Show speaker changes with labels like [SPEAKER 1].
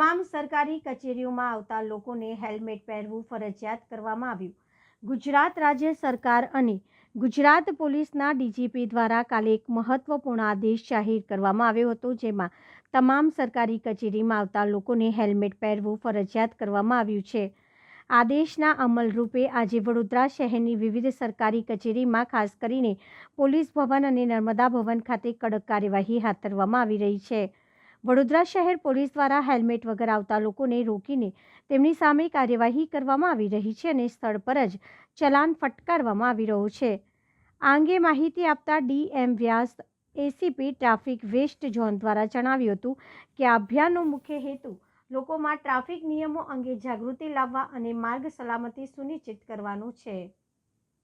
[SPEAKER 1] તમામ સરકારી કચેરીઓમાં આવતા લોકોને હેલ્મેટ પહેરવું ફરજિયાત કરવામાં આવ્યું। ગુજરાત રાજ્ય સરકાર અને ગુજરાત પોલીસના ડીજીપી દ્વારા કાલે એક મહત્વપૂર્ણ આદેશ જાહેર કરવામાં આવ્યો હતો, જેમાં તમામ સરકારી કચેરીમાં આવતા લોકોને હેલ્મેટ પહેરવું ફરજિયાત કરવામાં આવ્યું છે। આદેશના અમલરૂપે આજે વડોદરા શહેરની વિવિધ સરકારી કચેરીમાં ખાસ કરીને પોલીસ ભવન અને નર્મદા ભવન ખાતે કડક કાર્યવાહી હાથ ધરવામાં આવી રહી છે। વડોદરા શહેર પોલીસ દ્વારા હેલ્મેટ વગર આવતા લોકોને રોકીને તેમની સામે કાર્યવાહી કરવામાં આવી રહી છે અને સ્થળ પર જ ચલાન ફટકારવામાં આવી રહ્યો છે। આ અંગે માહિતી આપતા ડીએમ વ્યાસ એસીપી ટ્રાફિક વેસ્ટ ઝોન દ્વારા જણાવ્યું હતું કે આ અભિયાનનો મુખ્ય હેતુ લોકોમાં ટ્રાફિક નિયમો અંગે જાગૃતિ લાવવા અને માર્ગ સલામતી સુનિશ્ચિત કરવાનો છે।